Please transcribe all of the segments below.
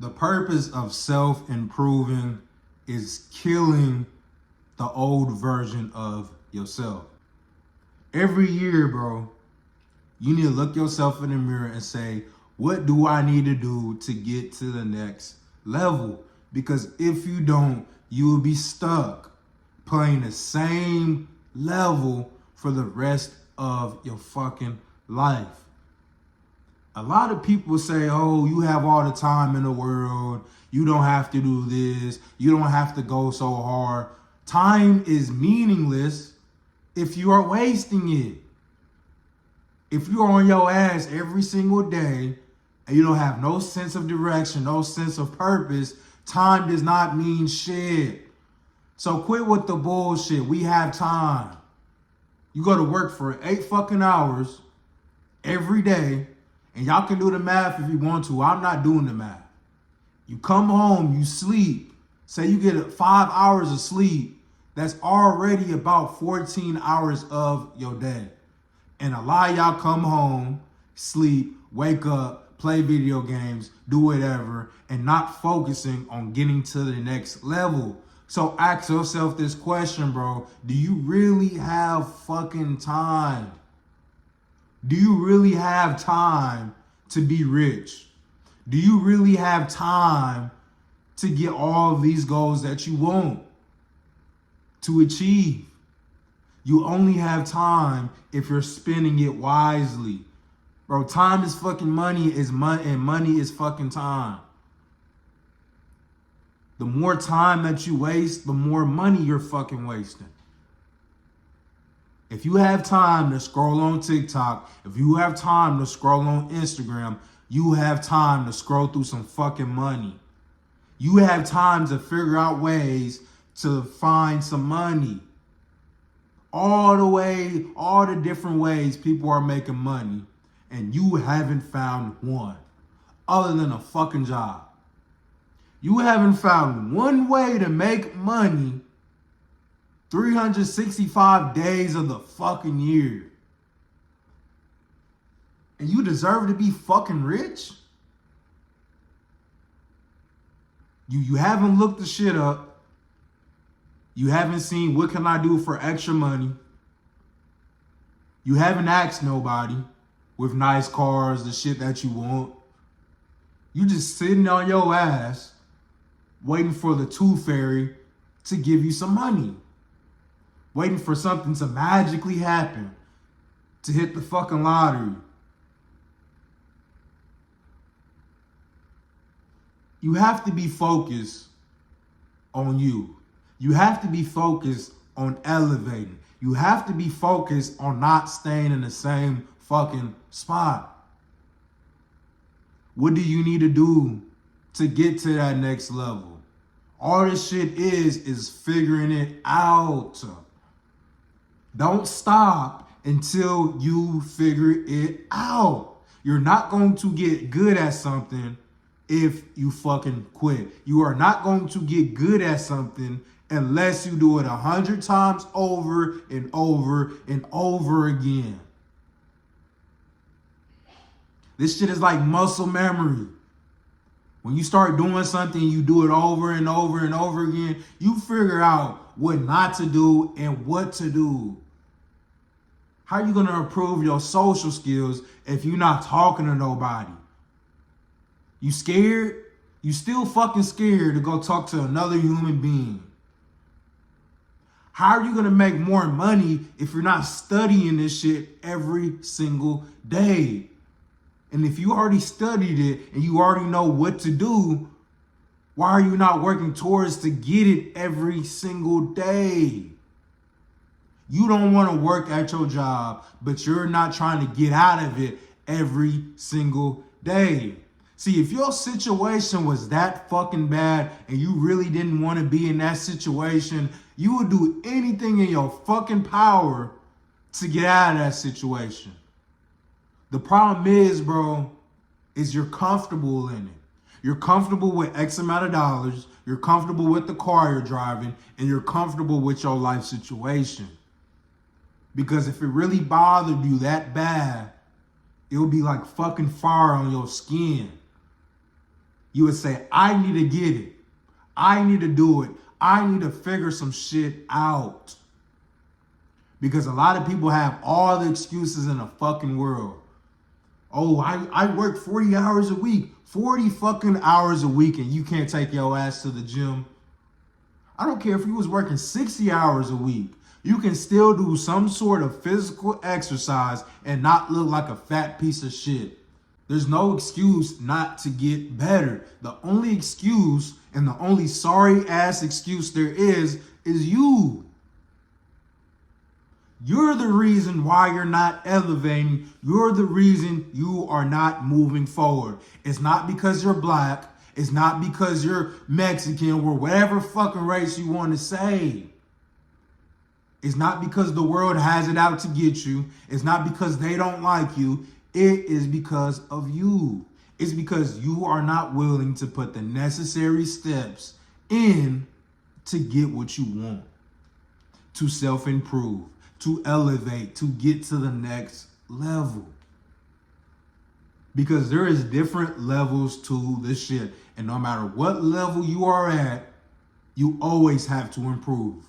The purpose of self-improving is killing the old version of yourself. Every year, bro, you need to look yourself in the mirror and say, what do I need to do to get to the next level? Because if you don't, you will be stuck playing the same level for the rest of your fucking life. A lot of people say, oh, you have all the time in the world. You don't have to do this. You don't have to go so hard. Time is meaningless if you are wasting it. If you're on your ass every single day and you don't have no sense of direction, no sense of purpose, time does not mean shit. So quit with the bullshit. We have time. You go to work for 8 fucking hours every day, and y'all can do the math if you want to. I'm not doing the math. You come home, you sleep. Say you get 5 hours of sleep. That's already about 14 hours of your day. And a lot of y'all come home, sleep, wake up, play video games, do whatever, and not focusing on getting to the next level. So ask yourself this question, bro. Do you really have fucking time? Do you really have time to be rich? Do you really have time to get all of these goals that you want to achieve? You only have time if you're spending it wisely. Bro, time is fucking money, and money is fucking time. The more time that you waste, the more money you're fucking wasting. If you have time to scroll on TikTok, if you have time to scroll on Instagram, you have time to scroll through some fucking money. You have time to figure out ways to find some money. All the different ways people are making money, and you haven't found one other than a fucking job. You haven't found one way to make money 365 days of the fucking year. And you deserve to be fucking rich? You haven't looked the shit up. You haven't seen what can I do for extra money. You haven't asked nobody with nice cars, the shit that you want. You just sitting on your ass waiting for the tooth fairy to give you some money. Waiting for something to magically happen, to hit the fucking lottery. You have to be focused on you. You have to be focused on elevating. You have to be focused on not staying in the same fucking spot. What do you need to do to get to that next level? All this shit is figuring it out. Don't stop until you figure it out. You're not going to get good at something if you fucking quit. You are not going to get good at something unless you do it 100 times over and over and over again. This shit is like muscle memory. When you start doing something, you do it over and over and over again, you figure out what not to do and what to do. How are you going to improve your social skills if you're not talking to nobody? You scared? You still fucking scared to go talk to another human being. How are you going to make more money if you're not studying this shit every single day? And if you already studied it and you already know what to do, why are you not working towards to get it every single day? You don't want to work at your job, but you're not trying to get out of it every single day. See, if your situation was that fucking bad and you really didn't want to be in that situation, you would do anything in your fucking power to get out of that situation. The problem is, bro, is you're comfortable in it. You're comfortable with X amount of dollars. You're comfortable with the car you're driving, and you're comfortable with your life situation. Because if it really bothered you that bad, it would be like fucking fire on your skin. You would say, I need to get it. I need to do it. I need to figure some shit out. Because a lot of people have all the excuses in the fucking world. Oh, I work 40 hours a week. 40 fucking hours a week and you can't take your ass to the gym. I don't care if you was working 60 hours a week. You can still do some sort of physical exercise and not look like a fat piece of shit. There's no excuse not to get better. The only excuse and the only sorry ass excuse there is you. You're the reason why you're not elevating. You're the reason you are not moving forward. It's not because you're black. It's not because you're Mexican or whatever fucking race you want to say. It's not because the world has it out to get you. It's not because they don't like you. It is because of you. It's because you are not willing to put the necessary steps in to get what you want, to self-improve, to elevate, to get to the next level. Because there is different levels to this shit. And no matter what level you are at, you always have to improve.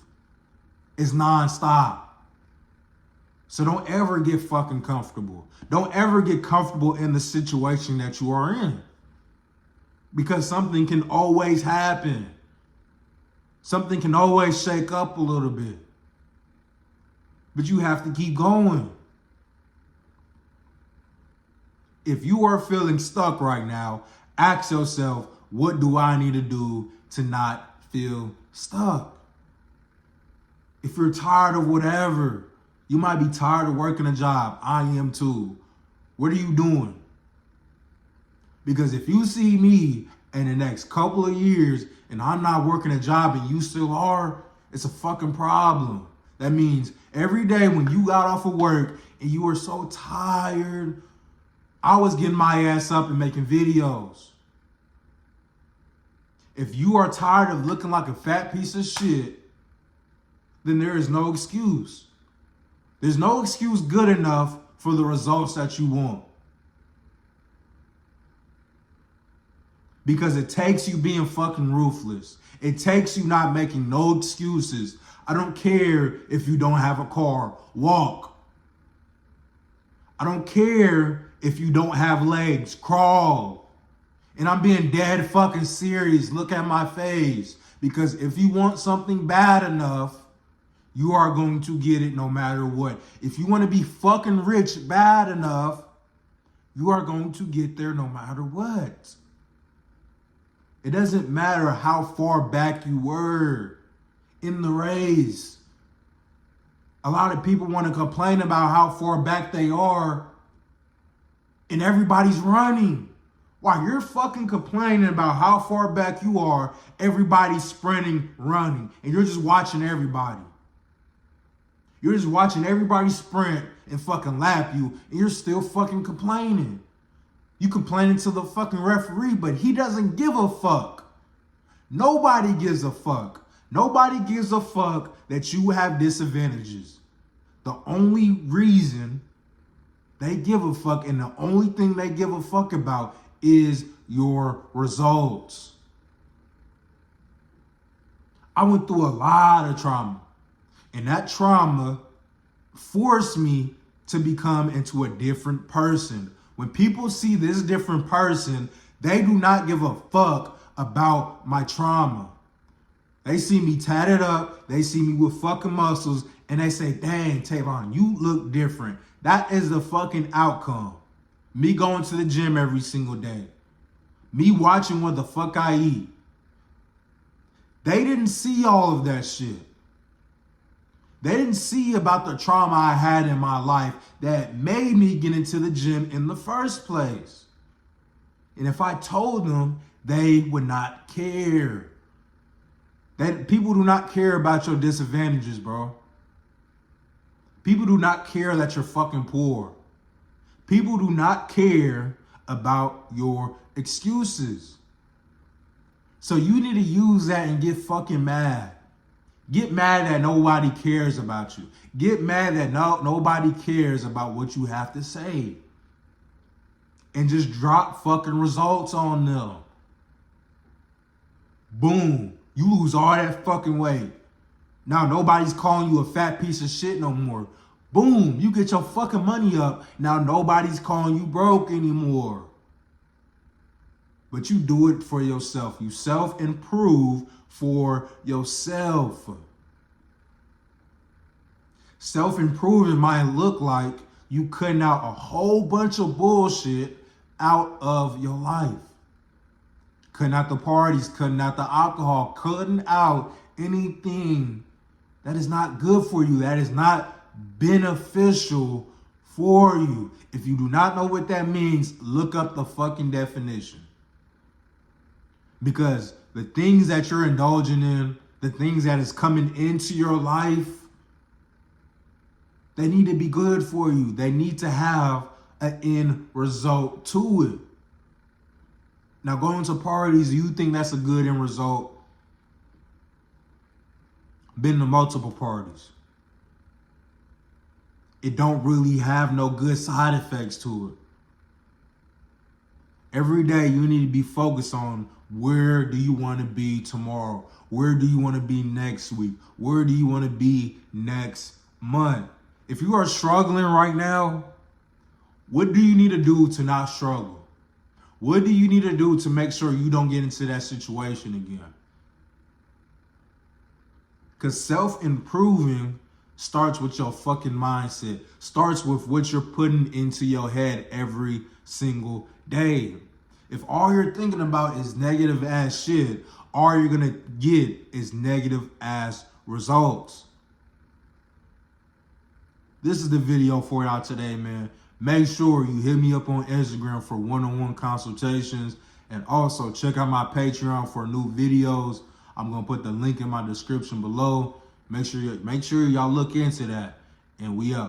It's nonstop. So don't ever get fucking comfortable. Don't ever get comfortable in the situation that you are in. Because something can always happen. Something can always shake up a little bit. But you have to keep going. If you are feeling stuck right now, ask yourself, what do I need to do to not feel stuck? If you're tired of whatever, you might be tired of working a job. I am too. What are you doing? Because if you see me in the next couple of years and I'm not working a job and you still are, it's a fucking problem. That means every day when you got off of work and you were so tired, I was getting my ass up and making videos. If you are tired of looking like a fat piece of shit, then there is no excuse. There's no excuse good enough for the results that you want. Because it takes you being fucking ruthless. It takes you not making no excuses. I don't care if you don't have a car. Walk. I don't care if you don't have legs. Crawl. And I'm being dead fucking serious. Look at my face. Because if you want something bad enough, you are going to get it no matter what. If you want to be fucking rich bad enough, you are going to get there no matter what. It doesn't matter how far back you were in the race. A lot of people want to complain about how far back they are, and everybody's running. While you're fucking complaining about how far back you are, everybody's sprinting, running, and you're just watching everybody. You're just watching everybody sprint and fucking lap you, and you're still fucking complaining. You complaining to the fucking referee, but he doesn't give a fuck. Nobody gives a fuck. Nobody gives a fuck that you have disadvantages. The only reason they give a fuck and the only thing they give a fuck about is your results. I went through a lot of trauma, and that trauma forced me to become into a different person. When people see this different person, they do not give a fuck about my trauma. They see me tatted up, they see me with fucking muscles, and they say, dang, Tavon, you look different. That is the fucking outcome. Me going to the gym every single day. Me watching what the fuck I eat. They didn't see all of that shit. They didn't see about the trauma I had in my life that made me get into the gym in the first place. And if I told them, they would not care. People do not care about your disadvantages, bro. People do not care that you're fucking poor. People do not care about your excuses. So you need to use that and get fucking mad. Get mad that nobody cares about you. Get mad that nobody cares about what you have to say. And just drop fucking results on them. Boom. You lose all that fucking weight. Now nobody's calling you a fat piece of shit no more. Boom. You get your fucking money up. Now nobody's calling you broke anymore. But you do it for yourself. You self-improve for yourself. Self-improvement might look like you cutting out a whole bunch of bullshit out of your life. Cutting out the parties, cutting out the alcohol, cutting out anything that is not good for you, that is not beneficial for you. If you do not know what that means, look up the fucking definition. Because the things that you're indulging in, the things that is coming into your life, they need to be good for you. They need to have an end result to it. Now, going to parties, do you think that's a good end result? Been to multiple parties. It don't really have no good side effects to it. Every day you need to be focused on where do you want to be tomorrow? Where do you want to be next week? Where do you want to be next month? If you are struggling right now, what do you need to do to not struggle? What do you need to do to make sure you don't get into that situation again? Because self-improving starts with your fucking mindset. Starts with what you're putting into your head every single day. If all you're thinking about is negative ass shit, all you're going to get is negative ass results. This is the video for y'all today, man. Make sure you hit me up on Instagram for one-on-one consultations. And also check out my Patreon for new videos. I'm going to put the link in my description below. Make sure y'all look into that. And we up.